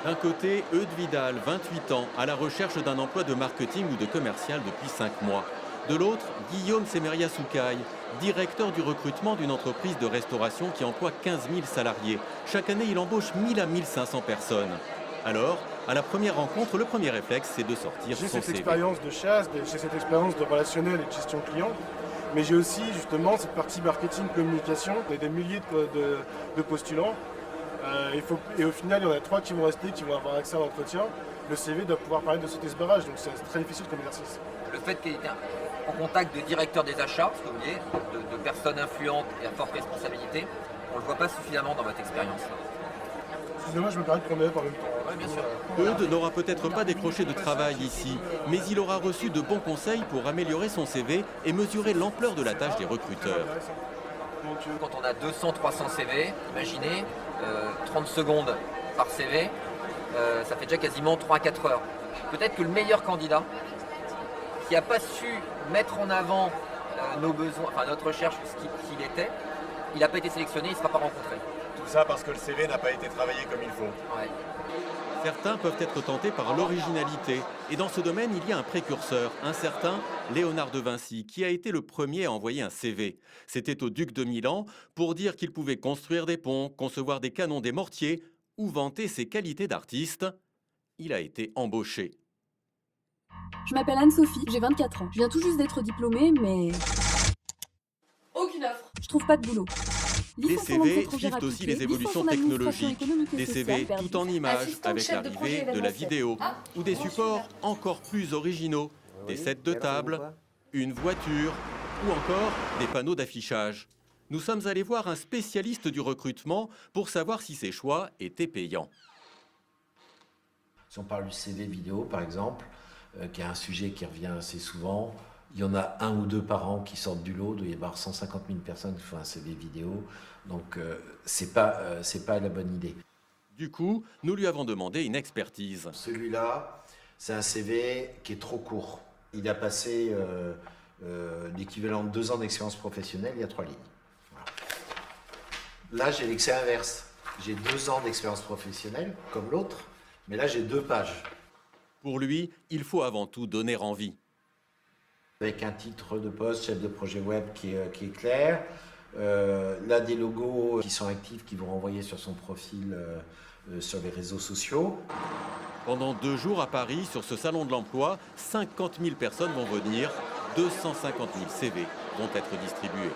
D'un côté, Eudes Vidal, 28 ans, à la recherche d'un emploi de marketing ou de commercial depuis 5 mois. De l'autre, Guillaume Semeria Soukaï, directeur du recrutement d'une entreprise de restauration qui emploie 15 000 salariés. Chaque année, il embauche 1000 à 1500 personnes. Alors, à la première rencontre, le premier réflexe, c'est de sortir J'ai son cette CV. expérience de chasse, j'ai cette expérience de relationnel et de gestion client, mais j'ai aussi justement cette partie marketing, communication. Il y a des milliers de postulants. Et au final, il y en a 3 qui vont rester, qui vont avoir accès à l'entretien. Le CV doit pouvoir permettre de sauter ce barrage, donc c'est très difficile comme exercice. Le fait qu'il ait été en contact de directeurs des achats, ce que vous voyez, de personnes influentes et à forte responsabilité, on ne le voit pas suffisamment dans votre expérience. Excusez-moi, je me permets de prendre en même temps. Oui, bien sûr. Eudes n'aura peut-être pas décroché de travail ici, mais il aura reçu de bons conseils pour améliorer son CV et mesurer l'ampleur de la tâche des recruteurs. Quand on a 200-300 CV, imaginez, 30 secondes par CV, ça fait déjà quasiment 3-4 heures. Peut-être que le meilleur candidat, qui n'a pas su mettre en avant nos besoins, enfin notre recherche, ce qu'il était, il n'a pas été sélectionné, il ne sera pas rencontré. Tout ça parce que le CV n'a pas été travaillé comme il faut. Ouais. Certains peuvent être tentés par l'originalité. Et dans ce domaine, il y a un précurseur, un certain Léonard de Vinci, qui a été le premier à envoyer un CV. C'était au duc de Milan pour dire qu'il pouvait construire des ponts, concevoir des canons, des mortiers ou vanter ses qualités d'artiste. Il a été embauché. Je m'appelle Anne-Sophie, j'ai 24 ans. Je viens tout juste d'être diplômée, mais... Aucune offre. je trouve pas de boulot. Les Licence en CV langue étrangère suivent aussi appliquée, les évolutions licence en administration technologiques. économique et Des sociale CV perdue. tout en images, Assistante avec chef de projet l'arrivée de la événementiel. vidéo, Ah, ou des bon, supports celui-là. encore plus originaux, des sets de table, une voiture, ou encore des panneaux d'affichage. Nous sommes allés voir un spécialiste du recrutement pour savoir si ces choix étaient payants. Si on parle du CV vidéo, par exemple, qui est un sujet qui revient assez souvent, il y en a 1 ou 2 par an qui sortent du lot. Il doit y avoir 150 000 personnes qui font un CV vidéo. Donc, c'est pas la bonne idée. Du coup, nous lui avons demandé une expertise. Celui-là, c'est un CV qui est trop court. Il a passé l'équivalent de 2 ans d'expérience professionnelle, il y a 3 lignes. Voilà. Là, j'ai l'excès inverse. J'ai 2 ans d'expérience professionnelle, comme l'autre, mais là, j'ai 2 pages. Pour lui, il faut avant tout donner envie. Avec un titre de poste, chef de projet web qui est clair. Là, des logos qui sont actifs, qui vont renvoyer sur son profil sur les réseaux sociaux. Pendant 2 jours à Paris, sur ce salon de l'emploi, 50 000 personnes vont venir, 250 000 CV vont être distribués.